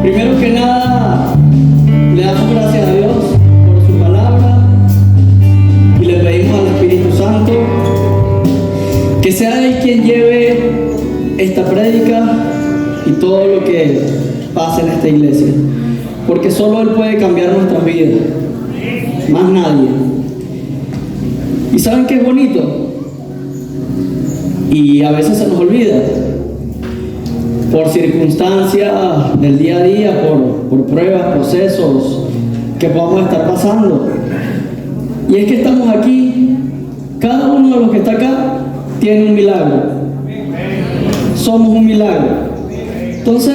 Primero que nada, le damos gracias a Dios por su palabra y le pedimos al Espíritu Santo que sea Él quien lleve esta prédica y todo lo que pasa en esta iglesia, porque solo Él puede cambiar nuestras vidas, más nadie. ¿Y saben qué es bonito? Y a veces se nos olvida, por circunstancias del día a día, por pruebas, procesos que podamos estar pasando. Y es que estamos aquí, cada uno de los que está acá tiene un milagro. Somos un milagro. Entonces,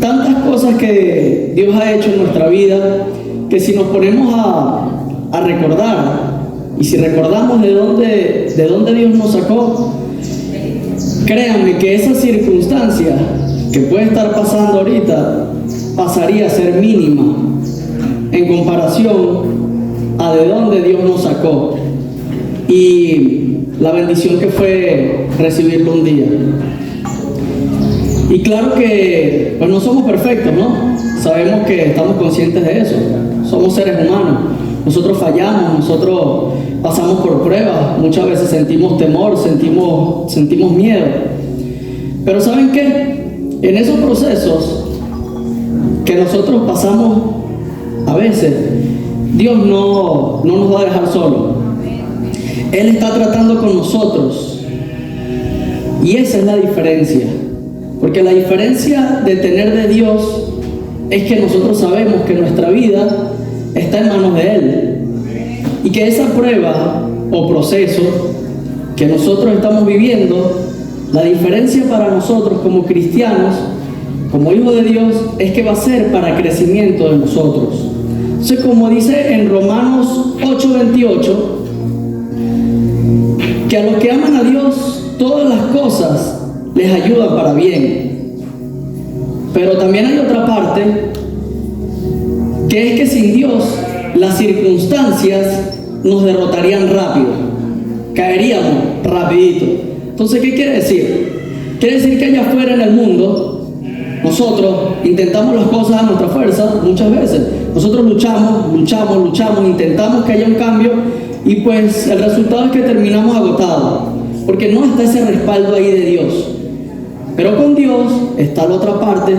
tantas cosas que Dios ha hecho en nuestra vida, que si nos ponemos a recordar, y si recordamos de dónde Dios nos sacó, créanme que esa circunstancia que puede estar pasando ahorita pasaría a ser mínima en comparación a de dónde Dios nos sacó y la bendición que fue recibirlo un día. Y claro que pues no somos perfectos, ¿no? Sabemos que estamos conscientes de eso. Somos seres humanos. Nosotros fallamos, nosotros pasamos por pruebas, muchas veces sentimos temor, sentimos miedo. Pero ¿saben qué? En esos procesos que nosotros pasamos a veces, Dios no nos va a dejar solos. Él está tratando con nosotros. Y esa es la diferencia. Porque la diferencia de tener de Dios es que nosotros sabemos que nuestra vida está en manos de Él. Y que esa prueba o proceso que nosotros estamos viviendo, la diferencia para nosotros como cristianos, como hijos de Dios, es que va a ser para crecimiento de nosotros. Entonces, como dice en Romanos 8:28, que a los que aman a Dios, todas las cosas les ayudan para bien. Pero también hay otra parte, que es que sin Dios las circunstancias nos derrotarían rápido, caeríamos rapidito. Entonces, ¿qué quiere decir? Quiere decir que allá afuera en el mundo nosotros intentamos las cosas a nuestra fuerza muchas veces. Nosotros luchamos, intentamos que haya un cambio y pues el resultado es que terminamos agotados, porque no está ese respaldo ahí de Dios. Pero con Dios está la otra parte,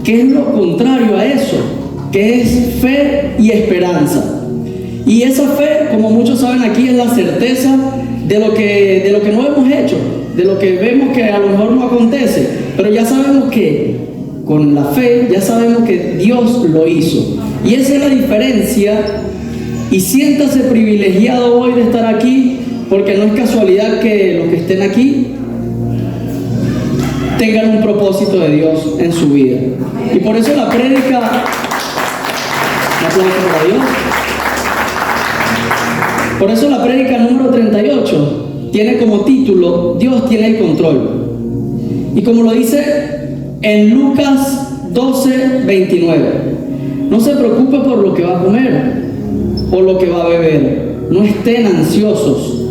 que es lo contrario a eso, que es fe y esperanza. Y esa fe, como muchos saben aquí, es la certeza de lo que no hemos hecho, de lo que vemos que a lo mejor no acontece, pero ya sabemos que con la fe ya sabemos que Dios lo hizo. Y esa es la diferencia. Y siéntase privilegiado hoy de estar aquí, porque no es casualidad que los que estén aquí tengan un propósito de Dios en su vida. Y por eso la prédica, un aplauso para Dios. Por eso la prédica número 38 tiene como título Dios tiene el control. Y como lo dice en Lucas 12:29, no se preocupe por lo que va a comer o lo que va a beber, no estén ansiosos,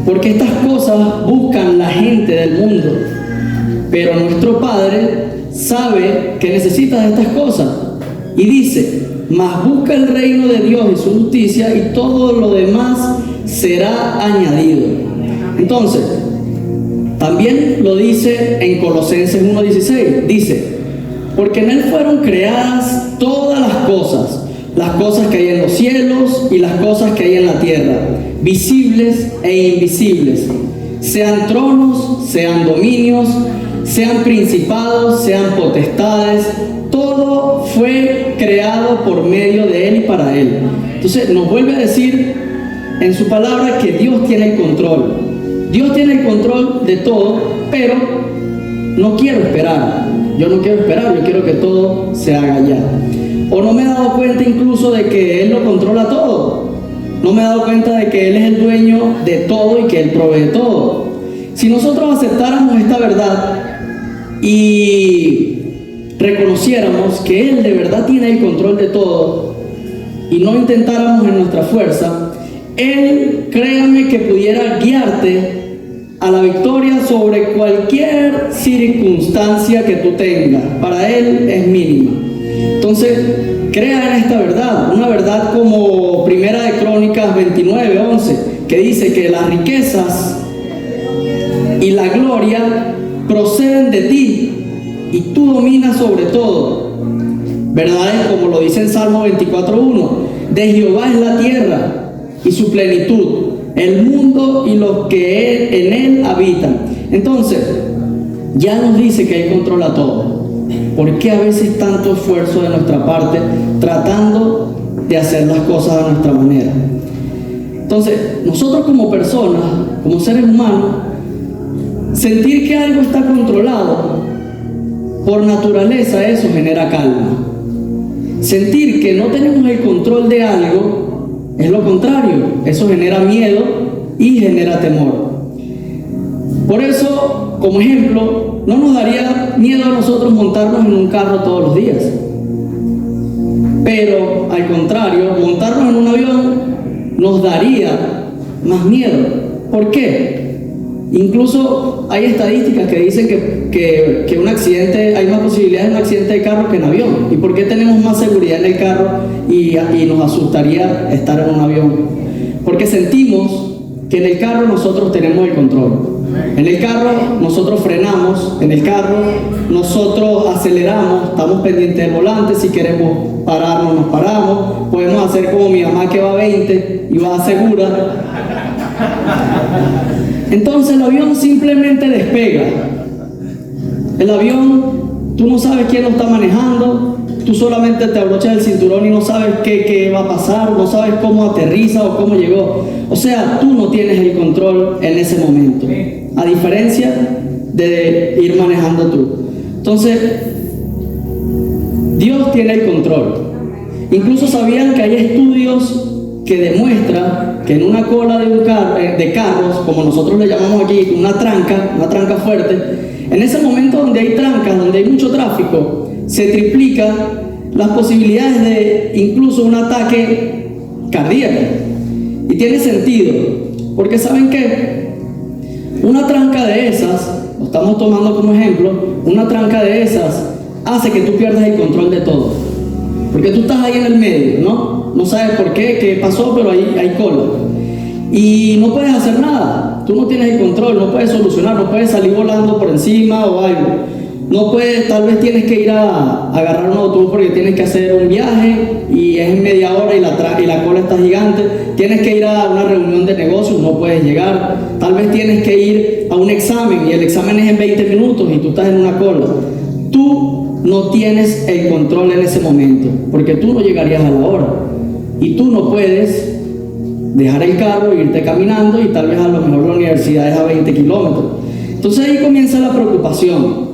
porque estas cosas buscan la gente del mundo, pero nuestro Padre sabe que necesitas estas cosas y dice: mas busca el reino de Dios y su justicia, y todo lo demás será añadido. Entonces, también lo dice en Colosenses 1:16, dice: porque en Él fueron creadas todas las cosas que hay en los cielos y las cosas que hay en la tierra, visibles e invisibles, sean tronos, sean dominios, sean principados, sean potestades, todo fue creado por medio de Él y para Él. Entonces nos vuelve a decir en su palabra que Dios tiene el control. Dios tiene el control de todo, pero no quiero esperar. Yo no quiero esperar, yo quiero que todo se haga ya. O no me he dado cuenta incluso de que Él lo controla todo. No me he dado cuenta de que Él es el dueño de todo y que Él provee todo. Si nosotros aceptáramos esta verdad y reconociéramos que Él de verdad tiene el control de todo y no intentáramos en nuestra fuerza, Él, créanme que pudiera guiarte a la victoria sobre cualquier circunstancia que tú tengas. Para Él es mínima. Entonces, crea en esta verdad, una verdad como Primera de Crónicas 29:11, que dice que las riquezas y la gloria proceden de ti y tú dominas sobre todo. Verdades como lo dice en Salmo 24:1, de Jehová es la tierra y su plenitud, el mundo y los que en él habitan. Entonces, ya nos dice que Él controla todo. ¿Por qué a veces tanto esfuerzo de nuestra parte tratando de hacer las cosas a nuestra manera? Entonces, nosotros como personas, como seres humanos, sentir que algo está controlado, por naturaleza eso genera calma. Sentir que no tenemos el control de algo es lo contrario, eso genera miedo y genera temor. Por eso, como ejemplo, no nos daría miedo a nosotros montarnos en un carro todos los días. Pero, al contrario, montarnos en un avión nos daría más miedo. ¿Por qué? Incluso hay estadísticas que dicen que un accidente, hay más posibilidades de un accidente de carro que en avión. ¿Y por qué tenemos más seguridad en el carro y nos asustaría estar en un avión? Porque sentimos que en el carro nosotros tenemos el control. En el carro nosotros frenamos, en el carro nosotros aceleramos, estamos pendientes del volante, si queremos pararnos nos paramos, podemos hacer como mi mamá que va a 20 y va segura. Entonces el avión simplemente despega. El avión, tú no sabes quién lo está manejando, tú solamente te abrochas el cinturón y no sabes qué va a pasar, no sabes cómo aterriza o cómo llegó. O sea, tú no tienes el control en ese momento, a diferencia de ir manejando tú. Entonces, Dios tiene el control. Incluso sabían que hay estudios que demuestran que en una cola de un de carros, como nosotros le llamamos aquí, una tranca fuerte, en ese momento donde hay trancas, donde hay mucho tráfico, se triplica las posibilidades de incluso un ataque cardíaco. Y tiene sentido, porque ¿saben qué? Una tranca de esas, lo estamos tomando como ejemplo, una tranca de esas hace que tú pierdas el control de todo. Porque tú estás ahí en el medio, ¿no? No sabes por qué pasó, pero ahí hay cola. Y no puedes hacer nada. Tú no tienes el control, no puedes solucionar, no puedes salir volando por encima o algo. No puedes, tal vez tienes que ir a agarrar un autobús porque tienes que hacer un viaje y es en media hora y la cola está gigante. Tienes que ir a una reunión de negocios, no puedes llegar. Tal vez tienes que ir a un examen y el examen es en 20 minutos y tú estás en una cola. Tú no tienes el control en ese momento porque tú no llegarías a la hora. Y tú no puedes dejar el carro, irte caminando y tal vez a lo mejor la universidad es a 20 kilómetros. Entonces ahí comienza la preocupación.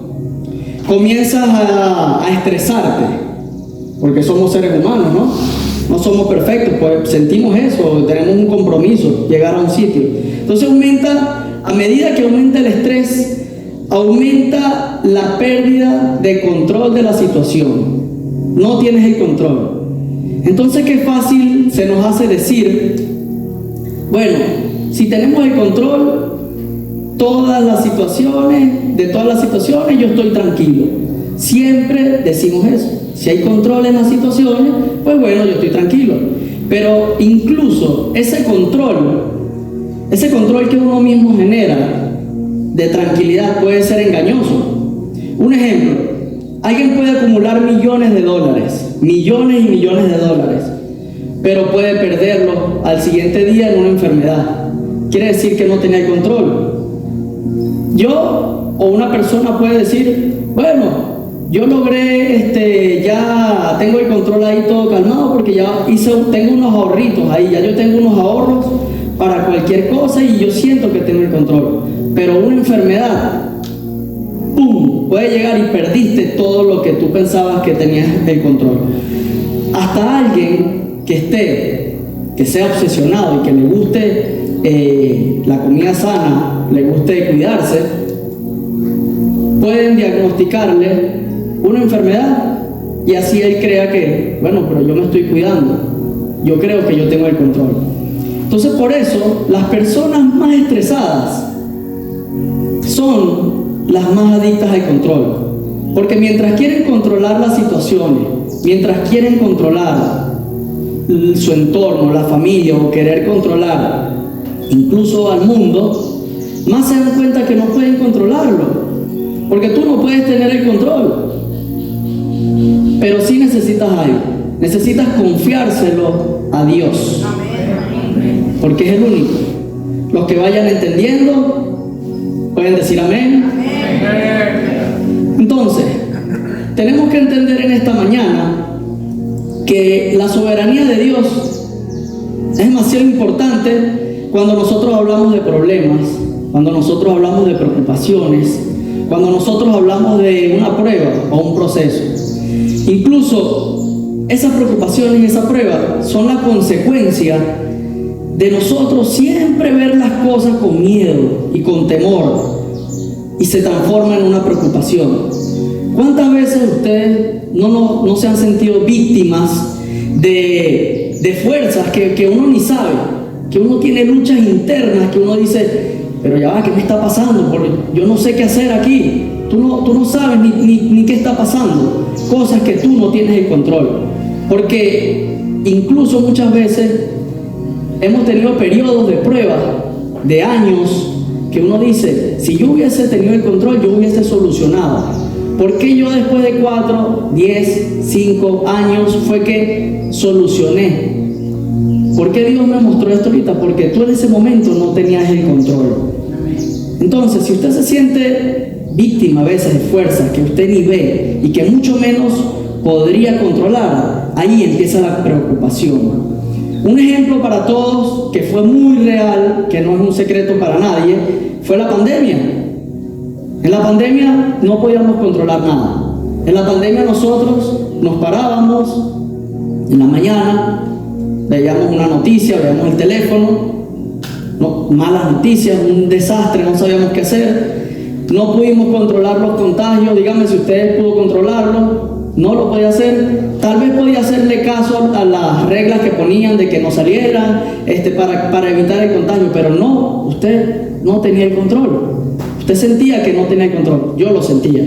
Comienzas a estresarte, porque somos seres humanos, ¿no? No somos perfectos, pues sentimos eso, tenemos un compromiso, llegar a un sitio. Entonces aumenta, a medida que aumenta el estrés, aumenta la pérdida de control de la situación. No tienes el control. Entonces qué fácil se nos hace decir, bueno, si tenemos el control, de todas las situaciones yo estoy tranquilo. Siempre decimos eso. Si hay control en las situaciones, pues bueno, yo estoy tranquilo. Pero incluso ese control que uno mismo genera de tranquilidad puede ser engañoso. Un ejemplo, alguien puede acumular millones y millones de dólares, pero puede perderlo al siguiente día en una enfermedad. Quiere decir que no tenía el control. Yo o una persona puede decir, bueno, yo logré, ya tengo el control ahí todo calmado porque ya tengo unos ahorritos ahí, ya yo tengo unos ahorros para cualquier cosa y yo siento que tengo el control. Pero una enfermedad, ¡pum!, puede llegar y perdiste todo lo que tú pensabas que tenías el control. Hasta alguien que sea obsesionado y que le guste la comida sana, le guste cuidarse, pueden diagnosticarle una enfermedad y así él crea que, bueno, pero yo me estoy cuidando, yo creo que yo tengo el control. Entonces por eso las personas más estresadas son las más adictas al control. Porque mientras quieren controlar las situaciones, mientras quieren controlar su entorno, la familia, o querer controlar incluso al mundo, más se dan cuenta que no pueden controlarlo. Porque tú no puedes tener el control. Pero sí necesitas algo. Necesitas confiárselo a Dios. Porque es el único. Los que vayan entendiendo pueden decir amén. Entonces, tenemos que entender en esta mañana que la soberanía de Dios es demasiado importante cuando nosotros hablamos de problemas, cuando nosotros hablamos de preocupaciones, cuando nosotros hablamos de una prueba o un proceso. Incluso esas preocupaciones y esa prueba son la consecuencia de nosotros siempre ver las cosas con miedo y con temor, y se transforma en una preocupación. ¿Cuántas veces ustedes no se han sentido víctimas de fuerzas que uno ni sabe, que uno tiene luchas internas, que uno dice, pero ya va, ¿qué me está pasando? Porque yo no sé qué hacer aquí. Tú no sabes ni qué está pasando. Cosas que tú no tienes el control. Porque incluso muchas veces hemos tenido periodos de prueba de años que uno dice, si yo hubiese tenido el control, yo hubiese solucionado. ¿Por qué yo después de 4, 10, 5 años fue que solucioné? ¿Por qué Dios me mostró esto ahorita? Porque tú en ese momento no tenías el control. Entonces, si usted se siente víctima a veces de fuerzas que usted ni ve y que mucho menos podría controlar, ahí empieza la preocupación. Un ejemplo para todos que fue muy real, que no es un secreto para nadie, fue la pandemia. En la pandemia no podíamos controlar nada. En la pandemia nosotros nos parábamos en la mañana, veíamos una noticia, veíamos el teléfono, malas noticias, un desastre, no sabíamos qué hacer, no pudimos controlar los contagios. Díganme si ustedes pudo controlarlo. No lo podía hacer. Tal vez podía hacerle caso a las reglas que ponían de que no salieran para evitar el contagio, pero no, usted no tenía el control. Usted sentía que no tenía el control. Yo lo sentía.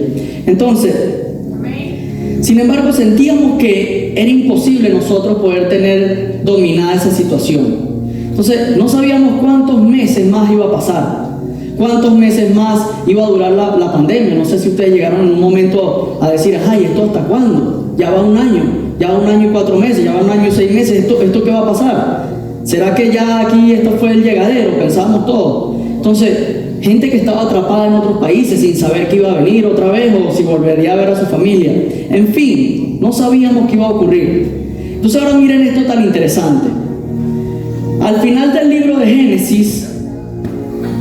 Entonces, sin embargo, sentíamos que era imposible nosotros poder tener dominada esa situación. Entonces, no sabíamos cuántos meses más iba a pasar, cuántos meses más iba a durar la pandemia. No sé si ustedes llegaron en un momento a decir, ay, ¿esto hasta cuándo? Ya va un año y 4 meses, ya va un año y 6 meses, ¿esto qué va a pasar? ¿Será que ya aquí esto fue el llegadero? Pensábamos todos. Entonces, gente que estaba atrapada en otros países sin saber que iba a venir otra vez o si volvería a ver a su familia. En fin, no sabíamos qué iba a ocurrir. Entonces ahora miren esto tan interesante. Al final del libro de Génesis,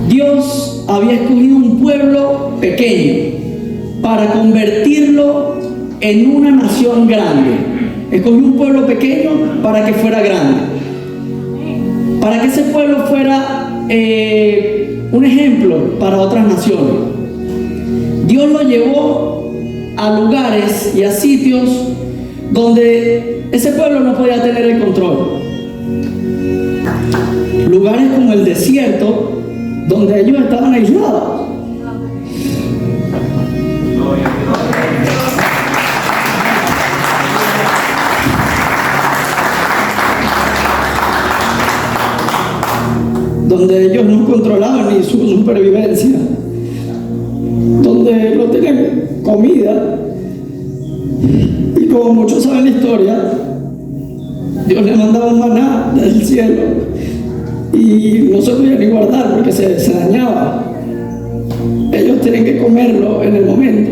Dios había escogido un pueblo pequeño para convertirlo en una nación grande. Escogió un pueblo pequeño para que fuera grande, para que ese pueblo fuera un ejemplo para otras naciones. Dios lo llevó a lugares y a sitios donde ese pueblo no podía tener el control. Lugares como el desierto, donde ellos estaban aislados. Donde ellos no controlaban ni su supervivencia, donde no tenían comida, y como muchos saben la historia, Dios le mandaba un maná del cielo y no se podía ni guardar porque se dañaba. Ellos tenían que comerlo en el momento.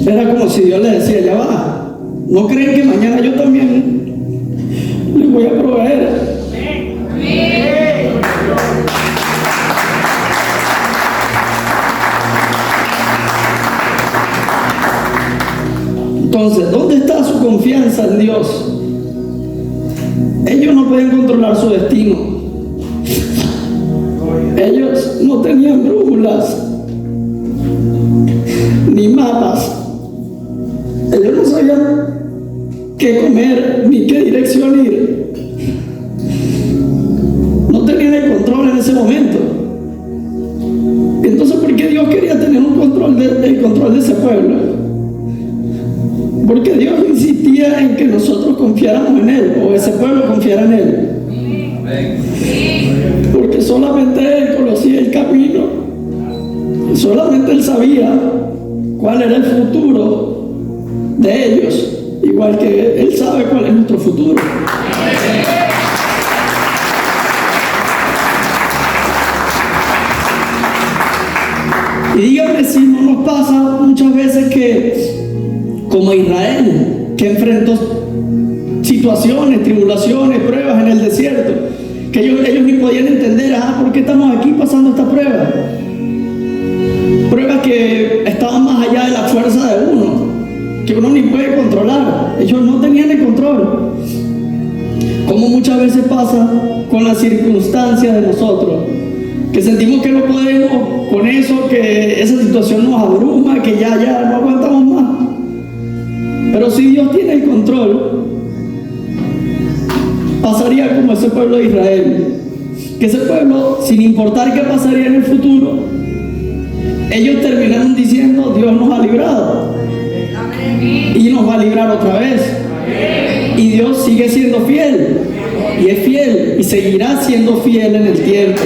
Era como si Dios les decía, ya va, ¿no creen que mañana yo también les voy a proveer? Entonces, ¿dónde está su confianza en Dios? Ellos no pueden controlar su destino. Ellos no tenían brújulas ni mapas. Ellos no sabían qué comer ni qué dirección ir. No tenían el control en ese momento. confiáramos en Él, o ese pueblo confiara en Él. Porque solamente Él conocía el camino, y solamente Él sabía cuál era el futuro de ellos, igual que Él sabe cuál es nuestro futuro. Y díganme si no nos pasa muchas veces que, como Israel, que enfrentó situaciones, tribulaciones, pruebas en el desierto, que ellos ni podían entender, ¿por qué estamos aquí pasando esta prueba? Pruebas que estaban más allá de la fuerza de uno, que uno ni puede controlar. Ellos no tenían el control. Como muchas veces pasa con las circunstancias de nosotros, que sentimos que no podemos con eso, que esa situación nos abruma, que ya no aguantamos más. Pero si Dios tiene el control, pasaría como ese pueblo de Israel, que ese pueblo, sin importar qué pasaría en el futuro, ellos terminaron diciendo: Dios nos ha librado y nos va a librar otra vez, y Dios sigue siendo fiel, y es fiel y seguirá siendo fiel en el tiempo.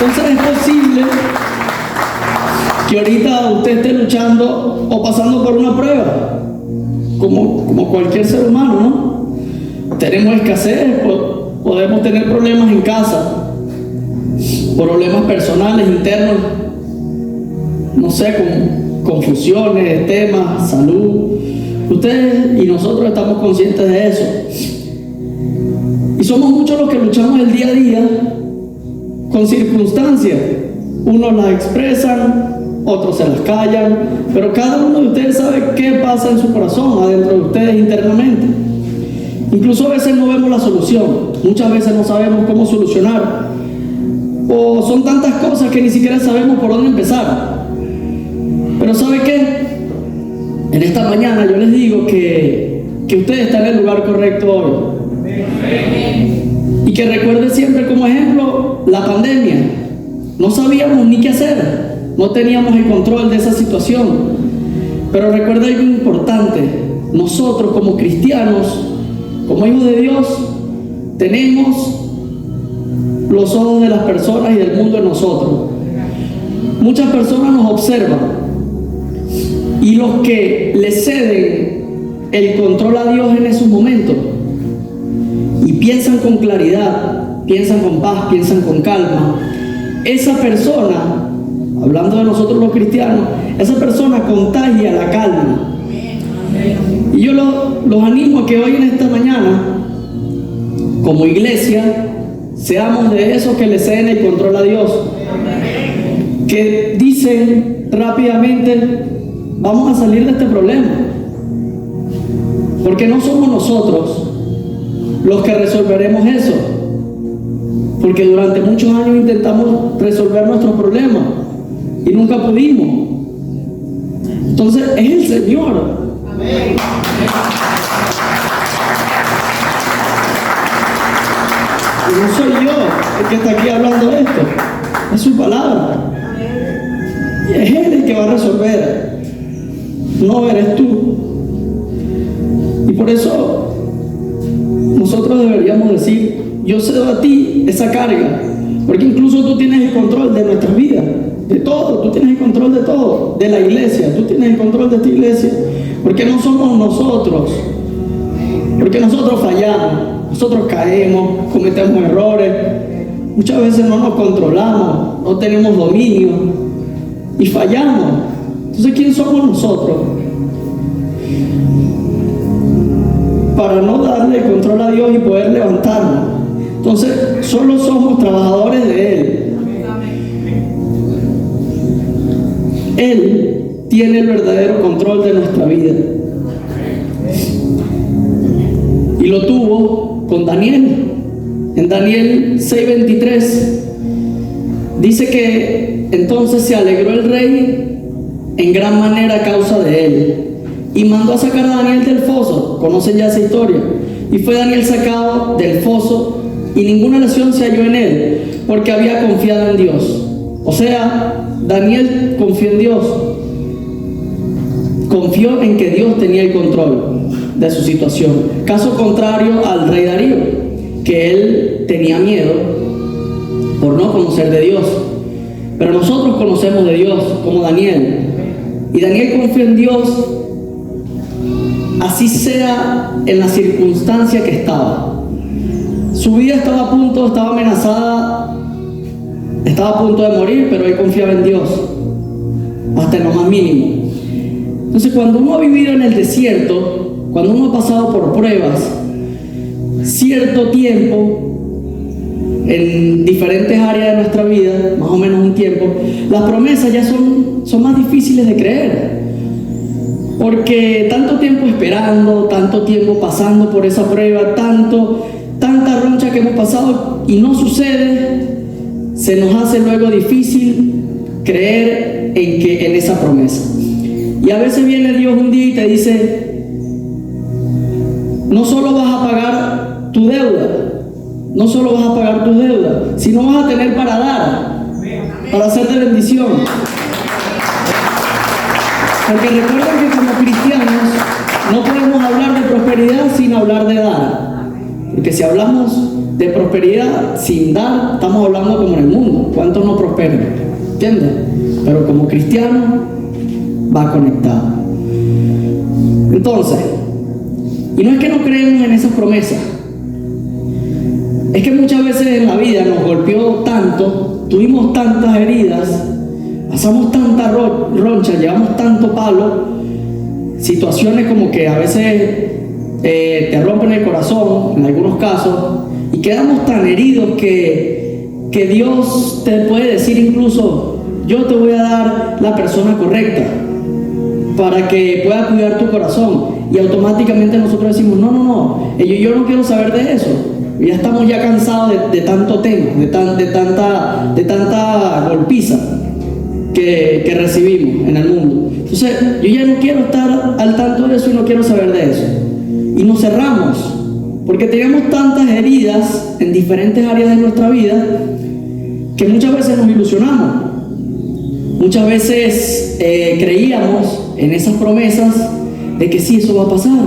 Entonces es posible que ahorita usted esté luchando o pasando por una prueba, como cualquier ser humano, ¿no? Tenemos escasez, podemos tener problemas en casa, problemas personales, internos, no sé, confusiones, temas, salud. Ustedes y nosotros estamos conscientes de eso. Y somos muchos los que luchamos el día a día con circunstancias. Unos las expresan, otros se las callan, pero cada uno de ustedes sabe qué pasa en su corazón, adentro de ustedes internamente. Incluso a veces no vemos la solución, muchas veces no sabemos cómo solucionar, o son tantas cosas que ni siquiera sabemos por dónde empezar. Pero ¿sabe qué? En esta mañana yo les digo que ustedes están en el lugar correcto hoy. Y que recuerde siempre como ejemplo la pandemia. No sabíamos ni qué hacer, no teníamos el control de esa situación. Pero recuerda algo importante: nosotros como cristianos, como hijos de Dios, tenemos los ojos de las personas y del mundo en nosotros. Muchas personas nos observan, y los que le ceden el control a Dios en esos momentos y piensan con claridad, piensan con paz, piensan con calma, esa persona, hablando de nosotros los cristianos, esa persona contagia la calma. Y yo los animo a que hoy en esta mañana, como iglesia, seamos de esos que le ceden el control a Dios, que dicen rápidamente: vamos a salir de este problema, porque no somos nosotros los que resolveremos eso, porque durante muchos años intentamos resolver nuestros problemas y nunca pudimos. Entonces es el Señor. Amén. Y no soy yo el que está aquí hablando esto, es su palabra, y es Él el que va a resolver, no eres tú. Y por eso nosotros deberíamos decir: yo cedo a ti esa carga, porque incluso tú tienes el control de nuestras vidas, de todo. Tú tienes el control de todo, de la iglesia, tú tienes el control de esta iglesia, porque no somos nosotros, porque nosotros fallamos, nosotros caemos, cometemos errores, muchas veces no nos controlamos, no tenemos dominio y fallamos. Entonces, ¿quién somos nosotros para no darle el control a Dios y poder levantarnos? Entonces, solo somos trabajadores de Él. Él tiene el verdadero control de nuestra vida. Y lo tuvo con Daniel. En Daniel 6:23 dice que entonces se alegró el rey en gran manera a causa de él, y mandó a sacar a Daniel del foso. Conocen ya esa historia. Y fue Daniel sacado del foso, y ninguna lesión se halló en él, porque había confiado en Dios. O sea, Daniel confió en Dios. confió en que Dios tenía el control de su situación. Caso contrario al rey Darío, que él tenía miedo por no conocer de Dios. Pero nosotros conocemos de Dios, como Daniel. Y Daniel confió en Dios, así sea en la circunstancia que estaba. Su vida estaba amenazada, estaba a punto de morir, pero él confiaba en Dios, hasta en lo más mínimo. Entonces, cuando uno ha vivido en el desierto, cuando uno ha pasado por pruebas, cierto tiempo, en diferentes áreas de nuestra vida, más o menos un tiempo, las promesas ya son más difíciles de creer. Porque tanto tiempo esperando, tanto tiempo pasando por esa prueba, tanta roncha que hemos pasado y no sucede, se nos hace luego difícil creer en esa promesa. Y a veces viene Dios un día y te dice: no solo vas a pagar tu deuda, sino vas a tener para dar, para hacer de bendición. Porque recuerden que como cristianos no podemos hablar de prosperidad sin hablar de dar. Porque si hablamos de prosperidad sin dar, estamos hablando como en el mundo. ¿Cuántos no prosperan? ¿Entiendes? Pero como cristiano va conectado. Entonces, y no es que no creemos en esas promesas, es que muchas veces en la vida nos golpeó tanto, tuvimos tantas heridas, pasamos tanta roncha, llevamos tanto palo, situaciones como que a veces te rompen el corazón en algunos casos, y quedamos tan heridos que Dios te puede decir incluso: yo te voy a dar la persona correcta para que pueda cuidar tu corazón. Y automáticamente nosotros decimos: no, yo no quiero saber de eso. Ya estamos ya cansados de tanto tema, de tanta golpiza que recibimos en el mundo. Entonces, yo ya no quiero estar al tanto de eso y no quiero saber de eso. Y nos cerramos, porque tenemos tantas heridas en diferentes áreas de nuestra vida que muchas veces nos ilusionamos. Muchas veces creíamos en esas promesas de que sí, eso va a pasar,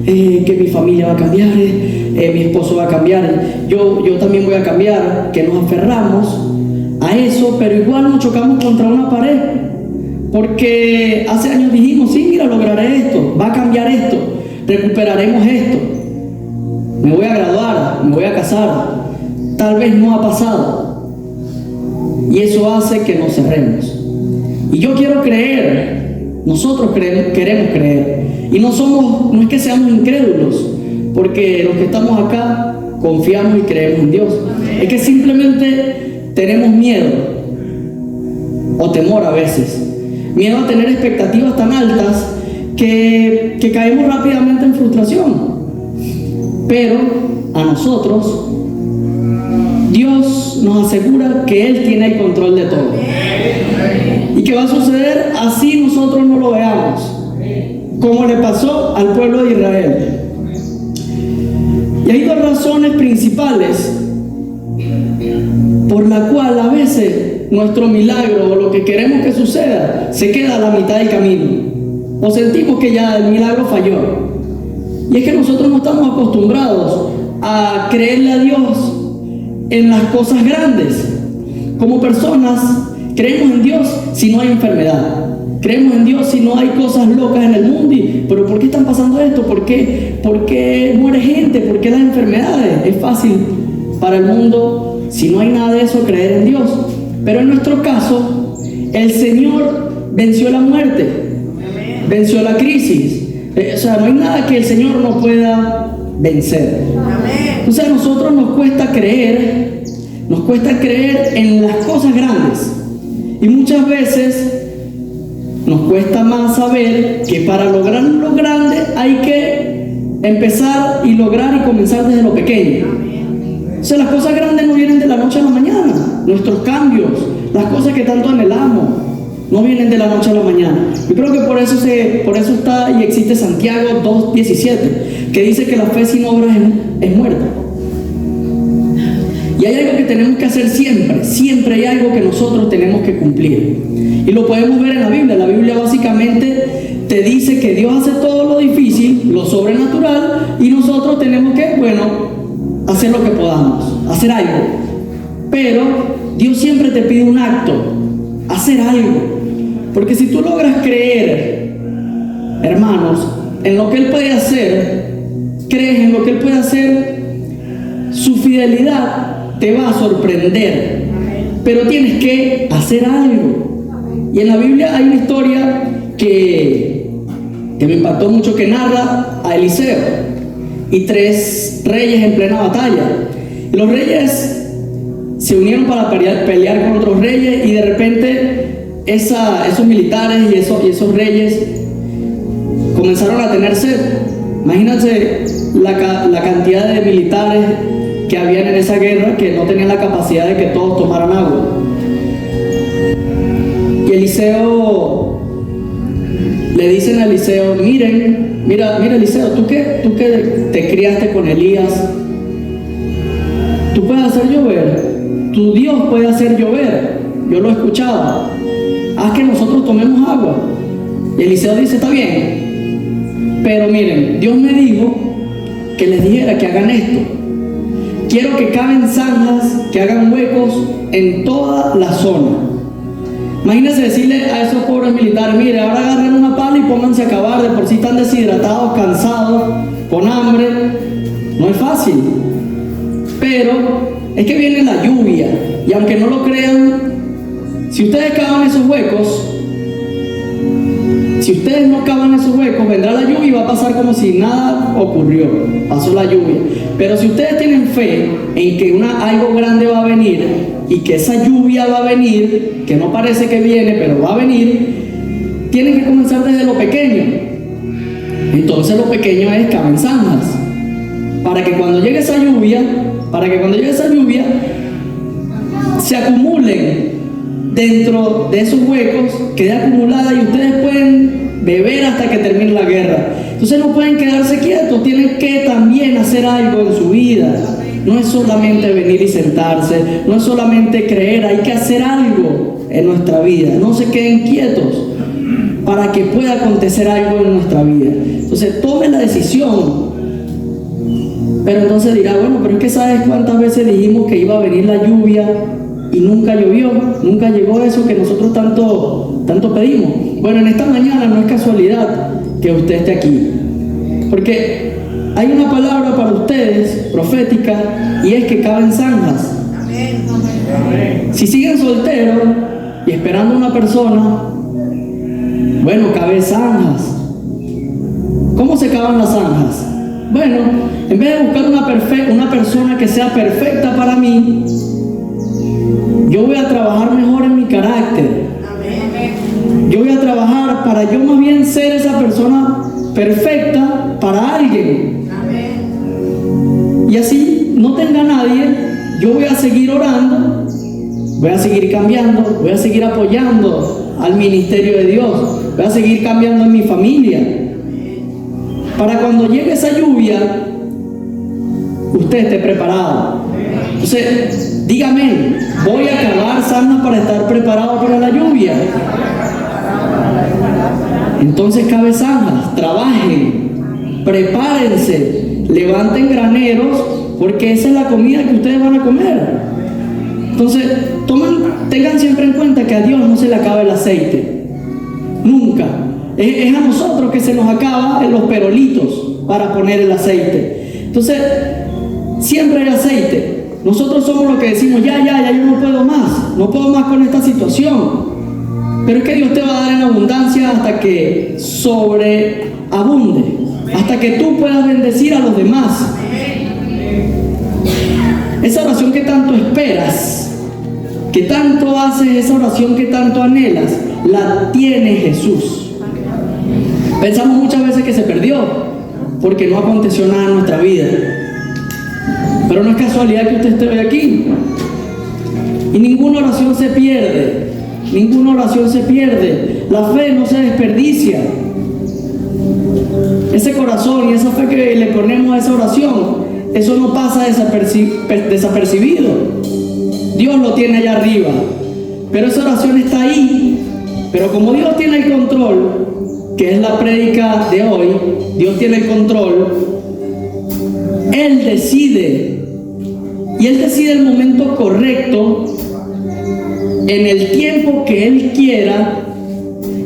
que mi familia va a cambiar, mi esposo va a cambiar, yo también voy a cambiar, que nos aferramos a eso, pero igual nos chocamos contra una pared, porque hace años dijimos: sí, mira, lograré esto, va a cambiar esto, recuperaremos esto, me voy a graduar, me voy a casar. Tal vez no ha pasado, y eso hace que nos cerremos. Y yo quiero creer, nosotros queremos creer, y no es que seamos incrédulos, porque los que estamos acá confiamos y creemos en Dios. Es que simplemente tenemos miedo o temor a veces, miedo a tener expectativas tan altas que caemos rápidamente en frustración. Pero a nosotros Dios nos asegura que Él tiene el control de todo y que va a suceder así nosotros no lo veamos, como le pasó al pueblo de Israel. Y hay dos razones principales por la cual a veces nuestro milagro o lo que queremos que suceda se queda a la mitad del camino, o sentimos que ya el milagro falló. Y es que nosotros no estamos acostumbrados a creerle a Dios en las cosas grandes. Como personas creemos en Dios si no hay enfermedad, creemos en Dios si no hay cosas locas en el mundo. Pero ¿por qué están pasando esto? ¿Por qué muere gente? ¿Por qué las enfermedades? Es fácil para el mundo, si no hay nada de eso, creer en Dios. Pero en nuestro caso, el Señor venció la muerte, venció la crisis. O sea, no hay nada que el Señor no pueda vencer. Entonces a nosotros nos cuesta creer en las cosas grandes. Y muchas veces nos cuesta más saber que para lograr lo grande hay que empezar y lograr y comenzar desde lo pequeño. O sea, las cosas grandes no vienen de la noche a la mañana. Nuestros cambios, las cosas que tanto anhelamos, no vienen de la noche a la mañana. Yo creo que por eso está y existe Santiago 2:17, que dice que la fe sin obras es muerta. Y hay algo que tenemos que hacer siempre hay algo que nosotros tenemos que cumplir. Y lo podemos ver en la Biblia. La Biblia básicamente te dice que Dios hace todo lo difícil, lo sobrenatural, y nosotros tenemos que, hacer lo que podamos, hacer algo. Pero Dios siempre te pide un acto, hacer algo. Porque si tú logras creer, hermanos, en lo que Él puede hacer, crees en lo que Él puede hacer, su fidelidad te va a sorprender. Pero tienes que hacer algo. Y en la Biblia hay una historia que me impactó mucho, que narra a Eliseo y 3 reyes en plena batalla. Y los reyes se unieron para pelear con otros reyes, y de repente esos militares y esos reyes comenzaron a tener sed. Imagínense la cantidad de militares que habían en esa guerra, que no tenían la capacidad de que todos tomaran agua. Y Eliseo, le dicen a Eliseo: mira Eliseo, tú que te criaste con Elías, tú puedes hacer llover, tu Dios puede hacer llover, yo lo he escuchado, haz que nosotros tomemos agua. Y Eliseo dice: está bien, pero miren, Dios me dijo que les dijera que hagan esto. Quiero que caven zanjas, que hagan huecos en toda la zona. Imagínense decirle a esos pobres militares: mire, ahora agarren una pala y pónganse a cavar, de por sí están deshidratados, cansados, con hambre. No es fácil. Pero es que viene la lluvia, y aunque no lo crean, si ustedes cavan esos huecos, si ustedes no cavan esos huecos, vendrá la lluvia y va a pasar como si nada ocurrió. Pasó la lluvia. Pero si ustedes tienen fe en que algo grande va a venir, y que esa lluvia va a venir, que no parece que viene, pero va a venir, tienen que comenzar desde lo pequeño. Entonces lo pequeño es cavar zanjas, para que cuando llegue esa lluvia, se acumulen dentro de esos huecos, quede acumulada, y ustedes pueden beber hasta que termine la guerra. Entonces no pueden quedarse quietos, tienen que también hacer algo en su vida. No es solamente venir y sentarse, no es solamente creer, hay que hacer algo en nuestra vida. No se queden quietos para que pueda acontecer algo en nuestra vida. Entonces tome la decisión. Pero entonces dirá: bueno, pero es que ¿sabes cuántas veces dijimos que iba a venir la lluvia y nunca llovió? Nunca llegó eso que nosotros tanto pedimos. Bueno, en esta mañana no es casualidad que usted esté aquí, porque hay una palabra para ustedes profética, y es que caben zanjas. Si siguen solteros y esperando una persona, bueno, caben zanjas. ¿Cómo se cavan las zanjas? Bueno, en vez de buscar una persona que sea perfecta para mí, yo voy a trabajar mejor en mi carácter. Yo voy a trabajar para yo más bien ser esa persona perfecta para alguien. Y así no tenga nadie, yo voy a seguir orando, voy a seguir cambiando, voy a seguir apoyando al ministerio de Dios, voy a seguir cambiando en mi familia, para cuando llegue esa lluvia, usted esté preparado. Entonces, dígame, voy a cavar zanjas para estar preparado para la lluvia. Entonces cabe zanjas, trabajen, prepárense, levanten graneros, porque esa es la comida que ustedes van a comer. Entonces, tengan siempre en cuenta que a Dios no se le acaba el aceite, nunca. Es a nosotros que se nos acaba en los perolitos para poner el aceite. Entonces, siempre hay aceite. Nosotros somos los que decimos: ya, yo no puedo más con esta situación. Pero es que Dios te va a dar en abundancia hasta que sobreabunde, hasta que tú puedas bendecir a los demás. Esa oración que tanto esperas, que tanto haces, esa oración que tanto anhelas, la tiene Jesús. Pensamos muchas veces que se perdió porque no aconteció nada en nuestra vida. Pero no es casualidad que usted esté hoy aquí. Y ninguna oración se pierde. Ninguna oración se pierde. La fe no se desperdicia. Ese corazón y esa fe que le ponemos a esa oración, eso no pasa desapercibido. Dios lo tiene allá arriba. Pero esa oración está ahí. Pero como Dios tiene el control, que es la prédica de hoy, Dios tiene el control. Él decide, y Él decide el momento correcto, en el tiempo que Él quiera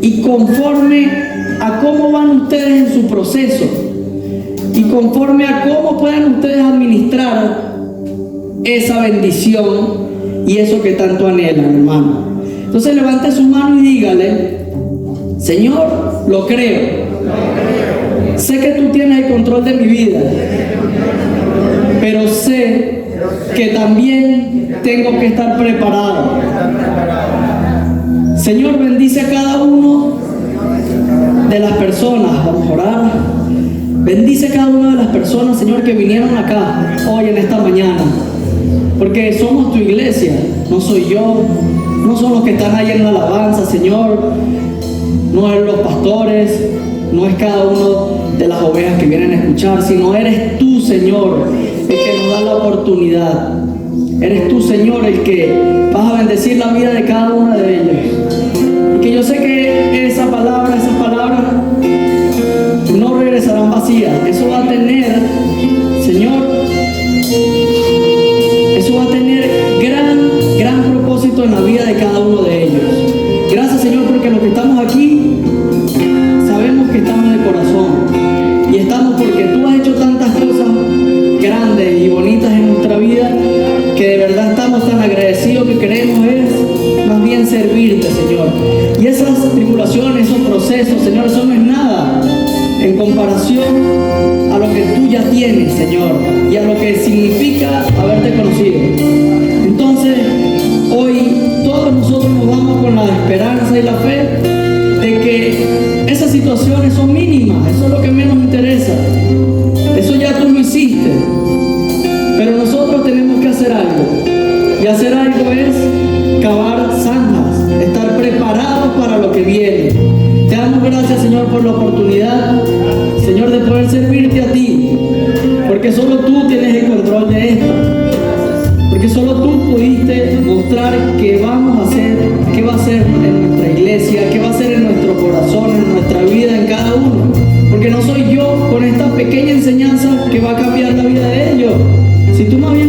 y conforme a cómo van ustedes en su proceso y conforme a cómo puedan ustedes administrar esa bendición y eso que tanto anhelan, hermano. Entonces levante su mano y dígale: Señor, lo creo. Sé que tú tienes el control de mi vida, pero sé que también tengo que estar preparado. Señor, bendice a cada uno de las personas. Vamos a orar. Bendice a cada una de las personas, Señor, que vinieron acá hoy en esta mañana, porque somos tu iglesia. No soy yo, no son los que están ahí en la alabanza, Señor, no es los pastores, no es cada uno de las ovejas que vienen a escuchar, sino eres tú, Señor, el que nos da la oportunidad. Eres tú, Señor, el que vas a bendecir la vida de cada una de ellos. Y que yo sé que esas palabras no regresarán vacías. Eso va a tener, Señor, eso va a tener gran propósito en la vida de cada uno de ellos. Gracias, Señor, porque los que estamos aquí sabemos que estamos de corazón y estamos porque tú has hecho tantas cosas grandes y bonitas en nuestra vida, que de verdad estamos tan agradecidos que queremos es más bien servirte, Señor. Y esas tribulaciones, esos procesos, Señor, eso no es nada en comparación a lo que tú ya tienes, Señor, y a lo que significa haberte conocido. Entonces, hoy todos nosotros nos vamos con la esperanza y la fe de que esas situaciones son mínimas. Eso es lo que menos interesa. Eso ya tú lo hiciste. Pero nosotros tenemos que hacer algo. Y hacer algo es cavar zanjas, estar preparados para lo que viene. Te damos gracias, Señor, por la oportunidad, Señor, de poder servirte a ti. Porque solo tú tienes el control de esto. Porque solo tú pudiste mostrar qué vamos a hacer, qué va a hacer en nuestra iglesia, qué va a hacer en nuestro corazón, en nuestra vida, en cada uno. Porque no soy yo con esta pequeña enseñanza que va a cambiar la vida de ellos. Si tú más bien